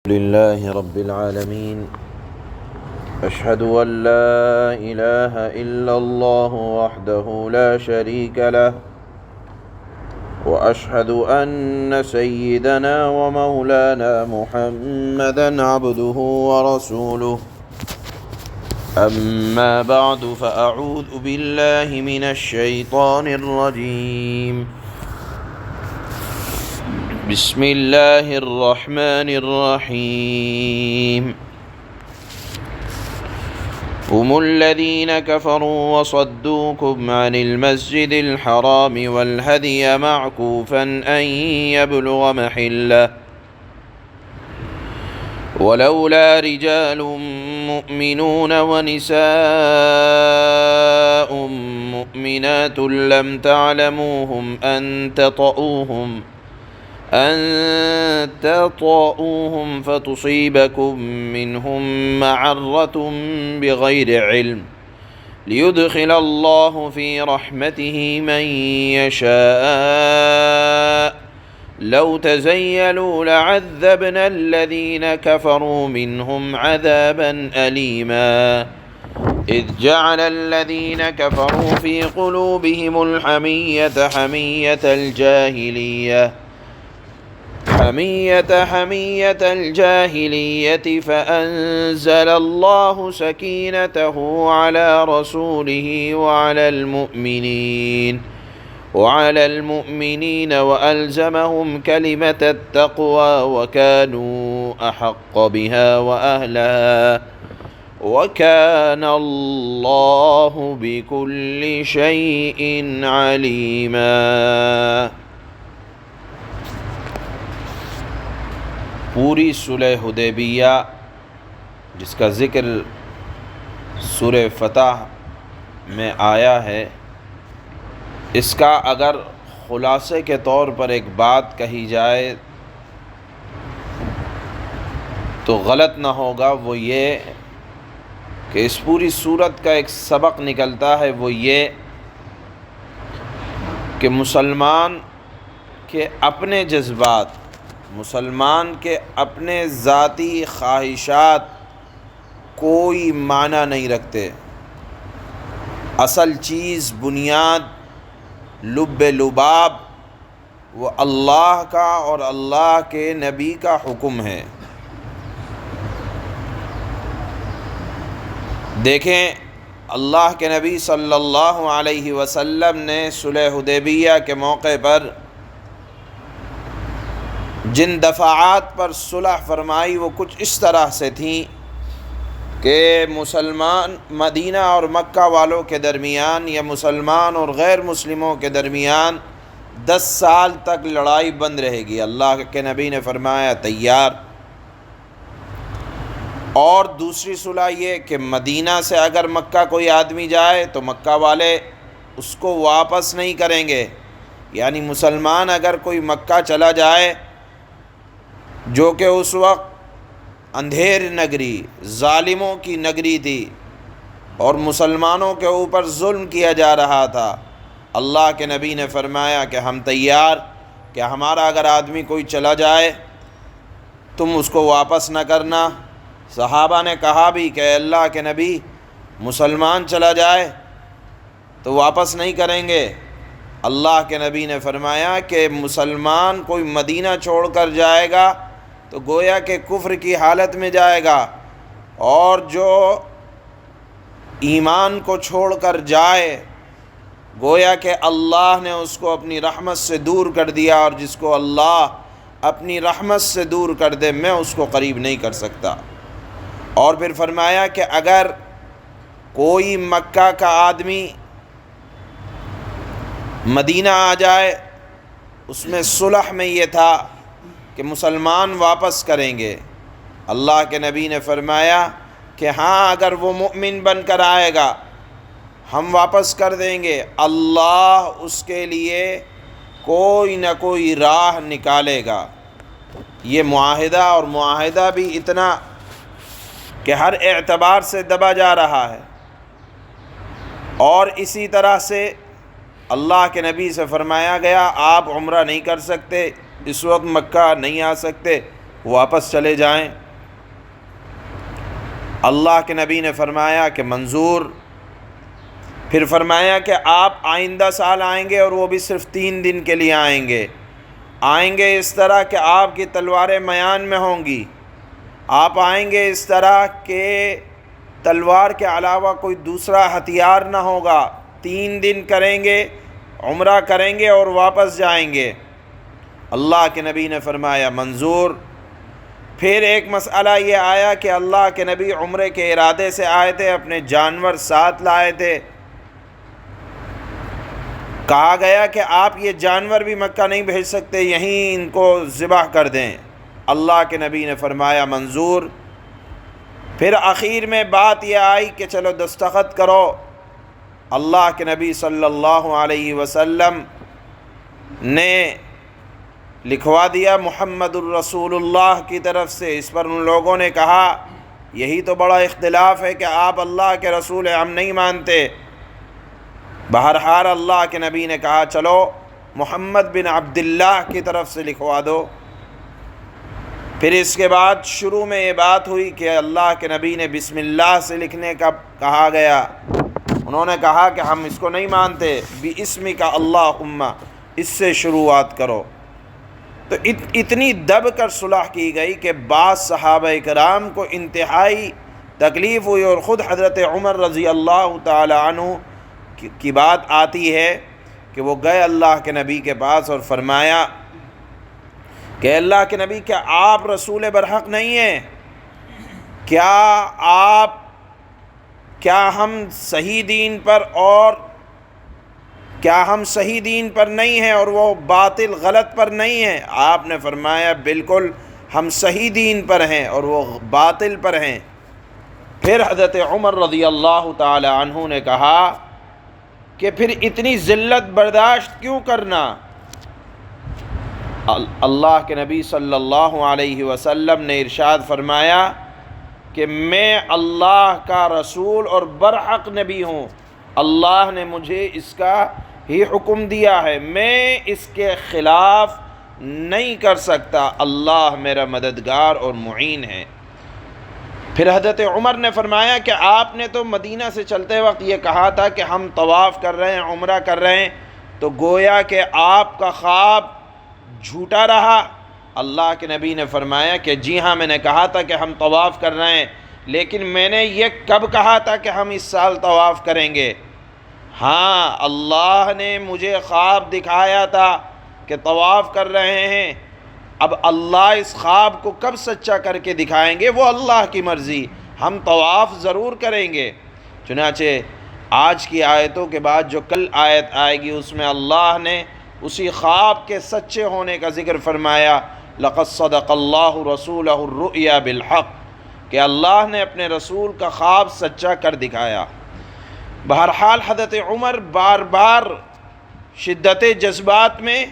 لله رب العالمين. أشهد أن لا إله إلا الله وحده لا شريك له، وأشهد أن سيدنا ومولانا محمدًا عبده ورسوله. أما بعد، فأعوذ بالله من الشيطان الرجيم. بسم الله الرحمن الرحيم. هم الذين كفروا وصدوكم عن المسجد الحرام والهدي معكوفا أن يبلغ محله، ولولا رجال مؤمنون ونساء مؤمنات لم تعلموهم أن تطؤوهم فتصيبكم منهم معرة بغير علم، ليدخل الله في رحمته من يشاء. لو تزيلوا لعذبنا الذين كفروا منهم عذابا أليما، إذ جعل الذين كفروا في قلوبهم الحمية حمية الجاهلية فأنزل الله سكينته على رسوله وعلى المؤمنين وألزمهم كلمة التقوى وكانوا أحق بها وأهلها، وكان الله بكل شيء عليما۔ پوری صلح حدیبیہ جس کا ذکر سورہ فتح میں آیا ہے، اس کا اگر خلاصے کے طور پر ایک بات کہی جائے تو غلط نہ ہوگا، وہ یہ کہ اس پوری صورت کا ایک سبق نکلتا ہے، وہ یہ کہ مسلمان کے اپنے جذبات، مسلمان کے اپنے ذاتی خواہشات کوئی معنی نہیں رکھتے۔ اصل چیز، بنیاد، لب لباب وہ اللہ کا اور اللہ کے نبی کا حکم ہے۔ دیکھیں، اللہ کے نبی صلی اللہ علیہ وسلم نے صلح حدیبیہ کے موقع پر جن دفعات پر صلح فرمائی وہ کچھ اس طرح سے تھیں کہ مسلمان مدینہ اور مکہ والوں کے درمیان یا مسلمان اور غیر مسلموں کے درمیان 10 سال تک لڑائی بند رہے گی۔ اللہ کے نبی نے فرمایا تیار۔ اور دوسری صلح یہ کہ مدینہ سے اگر مکہ کوئی آدمی جائے تو مکہ والے اس کو واپس نہیں کریں گے، یعنی مسلمان اگر کوئی مکہ چلا جائے جو کہ اس وقت اندھیر نگری، ظالموں کی نگری تھی اور مسلمانوں کے اوپر ظلم کیا جا رہا تھا، اللہ کے نبی نے فرمایا کہ ہم تیار کہ ہمارا اگر آدمی کوئی چلا جائے تم اس کو واپس نہ کرنا۔ صحابہ نے کہا بھی کہ اللہ کے نبی، مسلمان چلا جائے تو واپس نہیں کریں گے۔ اللہ کے نبی نے فرمایا کہ مسلمان کوئی مدینہ چھوڑ کر جائے گا تو گویا کہ کفر کی حالت میں جائے گا، اور جو ایمان کو چھوڑ کر جائے گویا کہ اللہ نے اس کو اپنی رحمت سے دور کر دیا، اور جس کو اللہ اپنی رحمت سے دور کر دے میں اس کو قریب نہیں کر سکتا۔ اور پھر فرمایا کہ اگر کوئی مکہ کا آدمی مدینہ آ جائے، اس میں صلح میں یہ تھا کہ مسلمان واپس کریں گے۔ اللہ کے نبی نے فرمایا کہ ہاں، اگر وہ مؤمن بن کر آئے گا ہم واپس کر دیں گے، اللہ اس کے لیے کوئی نہ کوئی راہ نکالے گا۔ یہ معاہدہ، اور معاہدہ بھی اتنا کہ ہر اعتبار سے دبا جا رہا ہے۔ اور اسی طرح سے اللہ کے نبی سے فرمایا گیا آپ عمرہ نہیں کر سکتے، اس وقت مکہ نہیں آ سکتے، واپس چلے جائیں۔ اللہ کے نبی نے فرمایا کہ منظور۔ پھر فرمایا کہ آپ آئندہ سال آئیں گے اور وہ بھی صرف 3 دن کے لیے آئیں گے اس طرح کہ آپ کی تلواریں میان میں ہوں گی، آپ آئیں گے اس طرح کہ تلوار کے علاوہ کوئی دوسرا ہتھیار نہ ہوگا، 3 دن کریں گے، عمرہ کریں گے اور واپس جائیں گے۔ اللہ کے نبی نے فرمایا منظور۔ پھر ایک مسئلہ یہ آیا کہ اللہ کے نبی عمرے کے ارادے سے آئے تھے، اپنے جانور ساتھ لائے تھے، کہا گیا کہ آپ یہ جانور بھی مکہ نہیں بھیج سکتے، یہیں ان کو ذبح کر دیں۔ اللہ کے نبی نے فرمایا منظور۔ پھر آخر میں بات یہ آئی کہ چلو دستخط کرو۔ اللہ کے نبی صلی اللہ علیہ وسلم نے لکھوا دیا محمد الرسول اللہ کی طرف سے۔ اس پر ان لوگوں نے کہا یہی تو بڑا اختلاف ہے کہ آپ اللہ کے رسول ہیں، ہم نہیں مانتے۔ بہرحال اللہ کے نبی نے کہا چلو محمد بن عبداللہ کی طرف سے لکھوا دو۔ پھر اس کے بعد شروع میں یہ بات ہوئی کہ اللہ کے نبی نے بسم اللہ سے لکھنے کا کہا گیا۔ انہوں نے کہا کہ ہم اس کو نہیں مانتے، بِاسْمِکَ اللہم، اس سے شروعات کرو۔ تو اتنی دب کر صلح کی گئی کہ بعض صحابہ کرام کو انتہائی تکلیف ہوئی، اور خود حضرت عمر رضی اللہ تعالی عنہ کی بات آتی ہے کہ وہ گئے اللہ کے نبی کے پاس اور فرمایا کہ اللہ کے نبی کیا آپ رسول برحق نہیں ہیں؟ کیا ہم صحیح دین پر نہیں ہیں اور وہ باطل غلط پر نہیں ہیں؟ آپ نے فرمایا بالکل ہم صحیح دین پر ہیں اور وہ باطل پر ہیں۔ پھر حضرت عمر رضی اللہ تعالی عنہ نے کہا کہ پھر اتنی ذلت برداشت کیوں کرنا؟ اللہ کے نبی صلی اللہ علیہ وسلم نے ارشاد فرمایا کہ میں اللہ کا رسول اور برحق نبی ہوں، اللہ نے مجھے اس کا ہی حکم دیا ہے، میں اس کے خلاف نہیں کر سکتا، اللہ میرا مددگار اور معین ہے۔ پھر حضرت عمر نے فرمایا کہ آپ نے تو مدینہ سے چلتے وقت یہ کہا تھا کہ ہم طواف کر رہے ہیں، عمرہ کر رہے ہیں، تو گویا کہ آپ کا خواب جھوٹا رہا۔ اللہ کے نبی نے فرمایا کہ جی ہاں، میں نے کہا تھا کہ ہم طواف کر رہے ہیں، لیکن میں نے یہ کب کہا تھا کہ ہم اس سال طواف کریں گے؟ ہاں، اللہ نے مجھے خواب دکھایا تھا کہ طواف کر رہے ہیں، اب اللہ اس خواب کو کب سچا کر کے دکھائیں گے وہ اللہ کی مرضی، ہم طواف ضرور کریں گے۔ چنانچہ آج کی آیتوں کے بعد جو کل آیت آئے گی اس میں اللہ نے اسی خواب کے سچے ہونے کا ذکر فرمایا، لَقَدْ صَدَقَ اللَّهُ رَسُولَهُ الرُّؤْيَا بِالْحَقِّ، کہ اللہ نے اپنے رسول کا خواب سچا کر دکھایا۔ بہرحال حضرت عمر بار بار شدت جذبات میں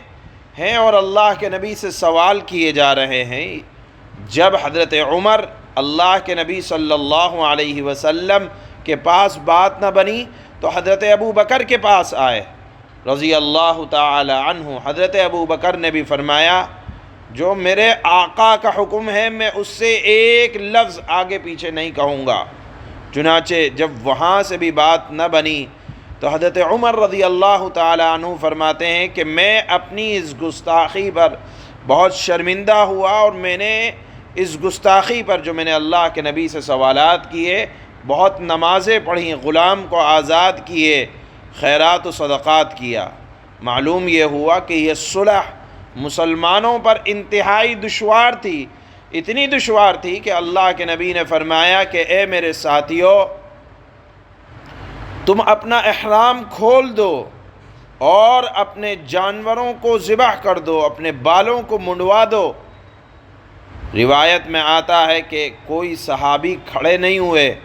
ہیں اور اللہ کے نبی سے سوال کیے جا رہے ہیں۔ جب حضرت عمر اللہ کے نبی صلی اللہ علیہ وسلم کے پاس بات نہ بنی تو حضرت ابو بکر کے پاس آئے رضی اللہ تعالی عنہ۔ حضرت ابو بکر نے بھی فرمایا جو میرے آقا کا حکم ہے میں اس سے ایک لفظ آگے پیچھے نہیں کہوں گا۔ چنانچہ جب وہاں سے بھی بات نہ بنی تو حضرت عمر رضی اللہ تعالی عنہ فرماتے ہیں کہ میں اپنی اس گستاخی پر بہت شرمندہ ہوا، اور میں نے اس گستاخی پر جو میں نے اللہ کے نبی سے سوالات کیے، بہت نمازیں پڑھیں، غلام کو آزاد کیے، خیرات و صدقات کیا۔ معلوم یہ ہوا کہ یہ صلح مسلمانوں پر انتہائی دشوار تھی، اتنی دشوار تھی کہ اللہ کے نبی نے فرمایا کہ اے میرے ساتھیو، تم اپنا احرام کھول دو اور اپنے جانوروں کو ذبح کر دو، اپنے بالوں کو منڈوا دو۔ روایت میں آتا ہے کہ کوئی صحابی کھڑے نہیں ہوئے،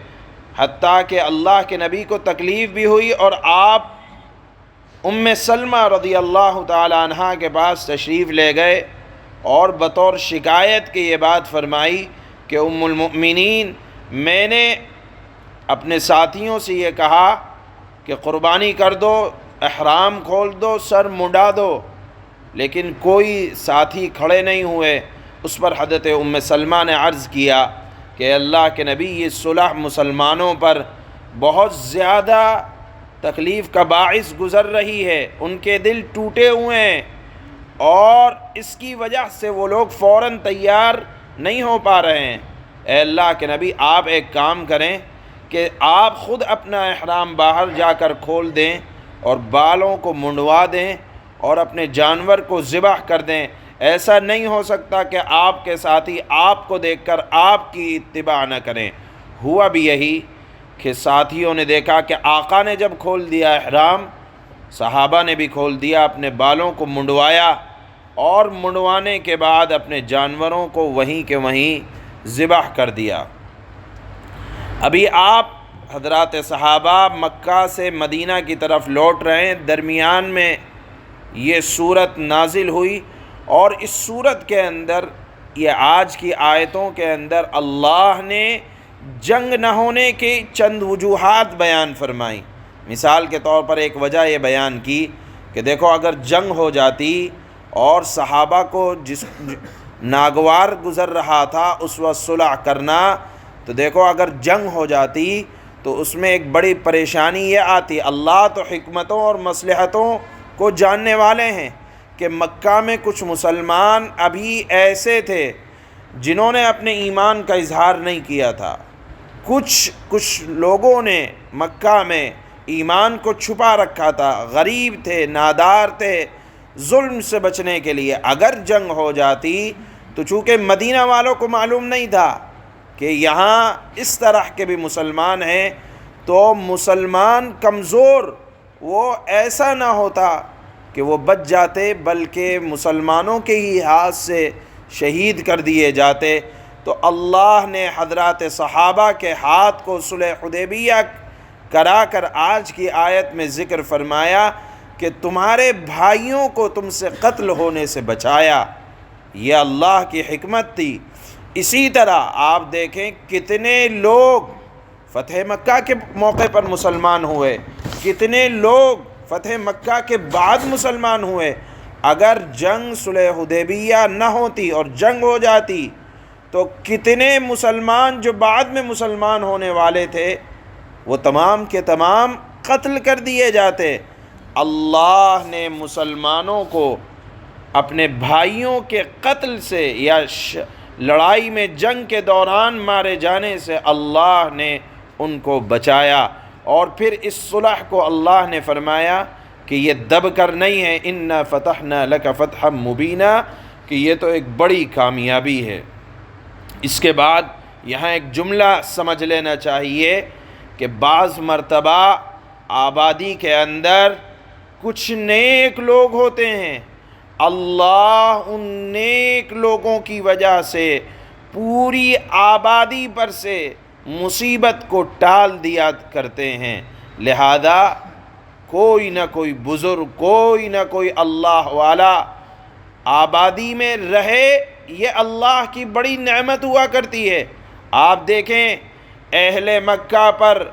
حتیٰ کہ اللہ کے نبی کو تکلیف بھی ہوئی اور آپ ام سلمہ رضی اللہ تعالی عنہا کے پاس تشریف لے گئے اور بطور شکایت کے یہ بات فرمائی کہ ام المؤمنین، میں نے اپنے ساتھیوں سے یہ کہا کہ قربانی کر دو، احرام کھول دو، سر منڈا دو، لیکن کوئی ساتھی کھڑے نہیں ہوئے۔ اس پر حضرت ام سلمہ نے عرض کیا کہ اللہ کے نبی، یہ صلح مسلمانوں پر بہت زیادہ تکلیف کا باعث گزر رہی ہے، ان کے دل ٹوٹے ہوئے ہیں، اور اس کی وجہ سے وہ لوگ فوراً تیار نہیں ہو پا رہے ہیں۔ اے اللہ کے نبی، آپ ایک کام کریں کہ آپ خود اپنا احرام باہر جا کر کھول دیں اور بالوں کو منڈوا دیں اور اپنے جانور کو ذبح کر دیں۔ ایسا نہیں ہو سکتا کہ آپ کے ساتھی آپ کو دیکھ کر آپ کی اتباع نہ کریں۔ ہوا بھی یہی کہ ساتھیوں نے دیکھا کہ آقا نے جب کھول دیا احرام، صحابہ نے بھی کھول دیا، اپنے بالوں کو منڈوایا، اور منڈوانے کے بعد اپنے جانوروں کو وہیں کے وہیں ذبح کر دیا۔ ابھی آپ حضرات صحابہ مکہ سے مدینہ کی طرف لوٹ رہے ہیں، درمیان میں یہ صورت نازل ہوئی، اور اس صورت کے اندر، یہ آج کی آیتوں کے اندر، اللہ نے جنگ نہ ہونے کی چند وجوہات بیان فرمائیں۔ مثال کے طور پر ایک وجہ یہ بیان کی کہ دیکھو، اگر جنگ ہو جاتی اور صحابہ کو جس ناگوار گزر رہا تھا اس وقت صلح کرنا، تو دیکھو اگر جنگ ہو جاتی تو اس میں ایک بڑی پریشانی یہ آتی۔ اللہ تو حکمتوں اور مصلحتوں کو جاننے والے ہیں کہ مکہ میں کچھ مسلمان ابھی ایسے تھے جنہوں نے اپنے ایمان کا اظہار نہیں کیا تھا، کچھ لوگوں نے مکہ میں ایمان کو چھپا رکھا تھا، غریب تھے، نادار تھے، ظلم سے بچنے کے لیے اگر جنگ ہو جاتی تو چونکہ مدینہ والوں کو معلوم نہیں تھا کہ یہاں اس طرح کے بھی مسلمان ہیں، تو مسلمان کمزور وہ ایسا نہ ہوتا کہ وہ بچ جاتے، بلکہ مسلمانوں کے ہی ہاتھ سے شہید کر دیے جاتے۔ تو اللہ نے حضرات صحابہ کے ہاتھ کو صلح حدیبیہ کرا کر آج کی آیت میں ذکر فرمایا کہ تمہارے بھائیوں کو تم سے قتل ہونے سے بچایا۔ یہ اللہ کی حکمت تھی۔ اسی طرح آپ دیکھیں کتنے لوگ فتح مکہ کے موقع پر مسلمان ہوئے، کتنے لوگ فتح مکہ کے بعد مسلمان ہوئے۔ اگر جنگ صلح حدیبیہ نہ ہوتی اور جنگ ہو جاتی تو کتنے مسلمان جو بعد میں مسلمان ہونے والے تھے وہ تمام کے تمام قتل کر دیے جاتے۔ اللہ نے مسلمانوں کو اپنے بھائیوں کے قتل سے یا لڑائی میں جنگ کے دوران مارے جانے سے اللہ نے ان کو بچایا، اور پھر اس صلح کو اللہ نے فرمایا کہ یہ دب کر نہیں ہے، اِنَّا فَتَحْنَا لَكَ فَتْحًا مُبِينًا، کہ یہ تو ایک بڑی کامیابی ہے۔ اس کے بعد یہاں ایک جملہ سمجھ لینا چاہیے کہ بعض مرتبہ آبادی کے اندر کچھ نیک لوگ ہوتے ہیں، اللہ ان نیک لوگوں کی وجہ سے پوری آبادی پر سے مصیبت کو ٹال دیا کرتے ہیں۔ لہذا کوئی نہ کوئی بزرگ، کوئی نہ کوئی اللہ والا آبادی میں رہے، یہ اللہ کی بڑی نعمت ہوا کرتی ہے۔ آپ دیکھیں اہل مکہ پر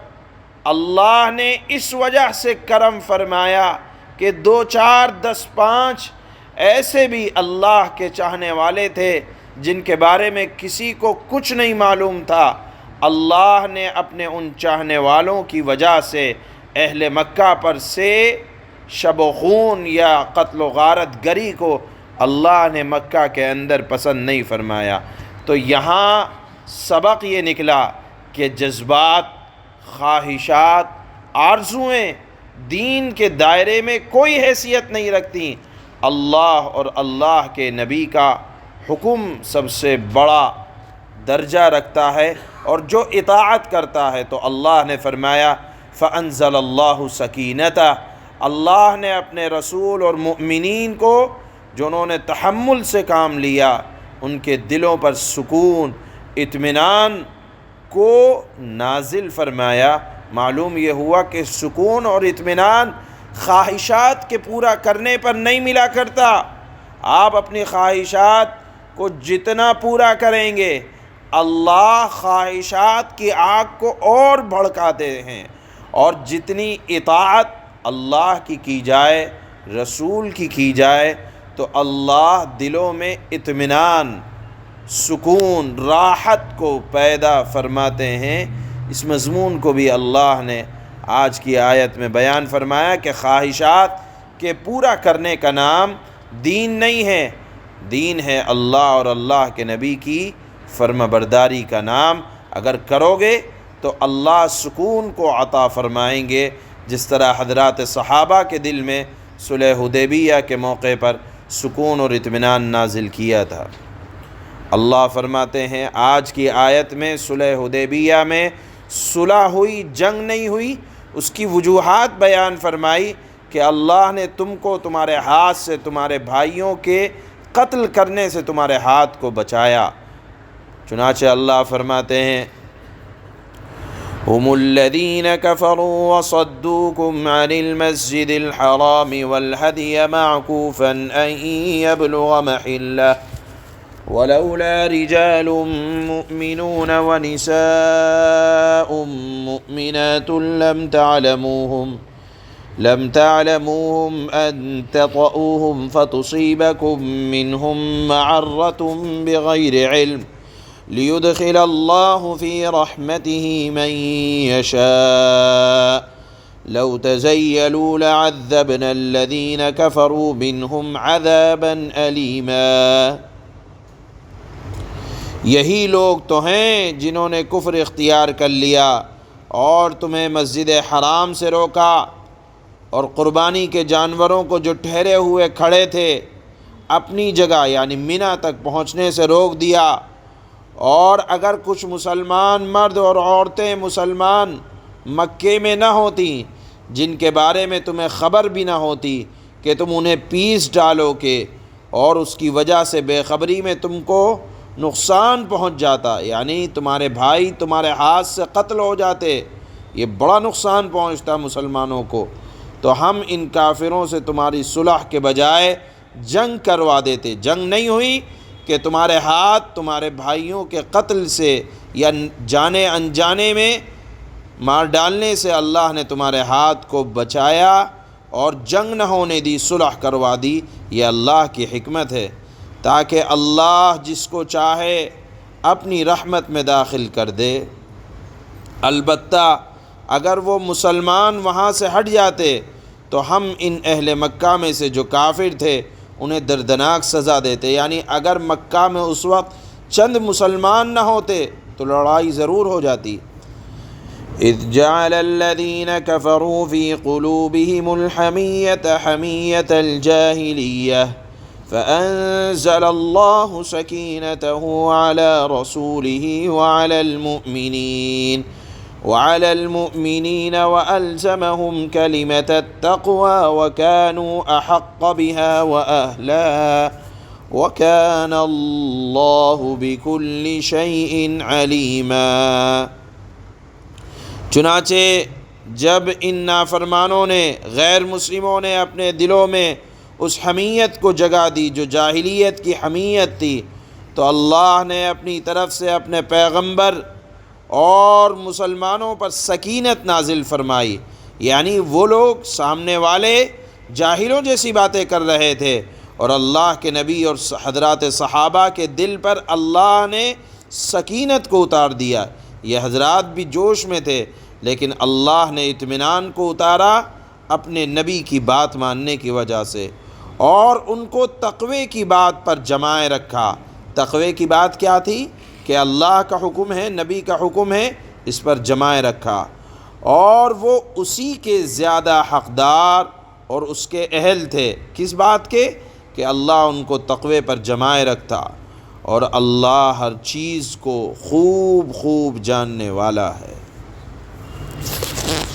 اللہ نے اس وجہ سے کرم فرمایا کہ 2 4 10 5 ایسے بھی اللہ کے چاہنے والے تھے جن کے بارے میں کسی کو کچھ نہیں معلوم تھا۔ اللہ نے اپنے ان چاہنے والوں کی وجہ سے اہل مکہ پر سے شب و خون یا قتل و غارت گری کو اللہ نے مکہ کے اندر پسند نہیں فرمایا۔ تو یہاں سبق یہ نکلا کہ جذبات، خواہشات، آرزوئیں دین کے دائرے میں کوئی حیثیت نہیں رکھتی۔ اللہ اور اللہ کے نبی کا حکم سب سے بڑا درجہ رکھتا ہے، اور جو اطاعت کرتا ہے تو اللہ نے فرمایا فَأَنزَلَ اللَّهُ سَكِينَتَهُ، اللہ نے اپنے رسول اور مؤمنین کو جنہوں نے تحمل سے کام لیا ان کے دلوں پر سکون، اطمینان کو نازل فرمایا۔ معلوم یہ ہوا کہ سکون اور اطمینان خواہشات کے پورا کرنے پر نہیں ملا کرتا۔ آپ اپنی خواہشات کو جتنا پورا کریں گے، اللہ خواہشات کی آگ کو اور بھڑکاتے ہیں، اور جتنی اطاعت اللہ کی جائے، رسول کی جائے، تو اللہ دلوں میں اطمینان، سکون، راحت کو پیدا فرماتے ہیں۔ اس مضمون کو بھی اللہ نے آج کی آیت میں بیان فرمایا کہ خواہشات کے پورا کرنے کا نام دین نہیں ہے، دین ہے اللہ اور اللہ کے نبی کی فرما برداری کا نام۔ اگر کرو گے تو اللہ سکون کو عطا فرمائیں گے، جس طرح حضرات صحابہ کے دل میں صلح حدیبیہ کے موقع پر سکون اور اطمینان نازل کیا تھا۔ اللہ فرماتے ہیں آج کی آیت میں صلح حدیبیہ میں صلح ہوئی، جنگ نہیں ہوئی، اس کی وجوہات بیان فرمائی کہ اللہ نے تم کو تمہارے ہاتھ سے، تمہارے بھائیوں کے قتل کرنے سے تمہارے ہاتھ کو بچایا۔ چنانچہ اللہ فرماتے ہیں هم الذين كفروا وصدوكم عن المسجد الحرام والهدي معكوفا أن يبلغ محله ولولا رجال مؤمنون ونساء مؤمنات لم تعلموهم أن تطؤوهم فتصيبكم منهم معرة بغير علم ليدخل الله في رحمته من يشاء لو تزيلوا لعذبنا الذين كفروا منهم عذابا أليما۔ یہی لوگ تو ہیں جنہوں نے کفر اختیار کر لیا اور تمہیں مسجد حرام سے روکا اور قربانی کے جانوروں کو جو ٹھہرے ہوئے کھڑے تھے اپنی جگہ یعنی منی تک پہنچنے سے روک دیا، اور اگر کچھ مسلمان مرد اور عورتیں مسلمان مکے میں نہ ہوتی جن کے بارے میں تمہیں خبر بھی نہ ہوتی کہ تم انہیں پیس ڈالو گے اور اس کی وجہ سے بے خبری میں تم کو نقصان پہنچ جاتا، یعنی تمہارے بھائی تمہارے ہاتھ سے قتل ہو جاتے، یہ بڑا نقصان پہنچتا مسلمانوں کو، تو ہم ان کافروں سے تمہاری صلح کے بجائے جنگ کروا دیتے۔ جنگ نہیں ہوئی کہ تمہارے ہاتھ تمہارے بھائیوں کے قتل سے یا جانے انجانے میں مار ڈالنے سے اللہ نے تمہارے ہاتھ کو بچایا اور جنگ نہ ہونے دی، صلح کروا دی۔ یہ اللہ کی حکمت ہے تاکہ اللہ جس کو چاہے اپنی رحمت میں داخل کر دے۔ البتہ اگر وہ مسلمان وہاں سے ہٹ جاتے تو ہم ان اہل مکہ میں سے جو کافر تھے انہیں دردناک سزا دیتے، یعنی اگر مکہ میں اس وقت چند مسلمان نہ ہوتے تو لڑائی ضرور ہو جاتی۔ اذ جعل الذين كفروا في قلوبهم الحمية حمية الجاهلية فأنزل الله سكينته على رسوله وعلى المؤمنين وألزمهم كلمة التقوى وكانوا أحق بها وأهلها وكان الله بكل شيء عليما۔ چنانچہ جب ان نافرمانوں نے، غیر مسلموں نے اپنے دلوں میں اس حمیت کو جگہ دی جو جاہلیت کی حمیت تھی، تو اللہ نے اپنی طرف سے اپنے پیغمبر اور مسلمانوں پر سکینت نازل فرمائی، یعنی وہ لوگ سامنے والے جاہلوں جیسی باتیں کر رہے تھے اور اللہ کے نبی اور حضرات صحابہ کے دل پر اللہ نے سکینت کو اتار دیا۔ یہ حضرات بھی جوش میں تھے لیکن اللہ نے اطمینان کو اتارا اپنے نبی کی بات ماننے کی وجہ سے، اور ان کو تقوی کی بات پر جمائے رکھا۔ تقوی کی بات کیا تھی؟ کہ اللہ کا حکم ہے، نبی کا حکم ہے، اس پر جمائے رکھا، اور وہ اسی کے زیادہ حقدار اور اس کے اہل تھے۔ کس بات کے؟ کہ اللہ ان کو تقوی پر جمائے رکھتا، اور اللہ ہر چیز کو خوب خوب جاننے والا ہے۔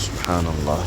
سبحان اللہ۔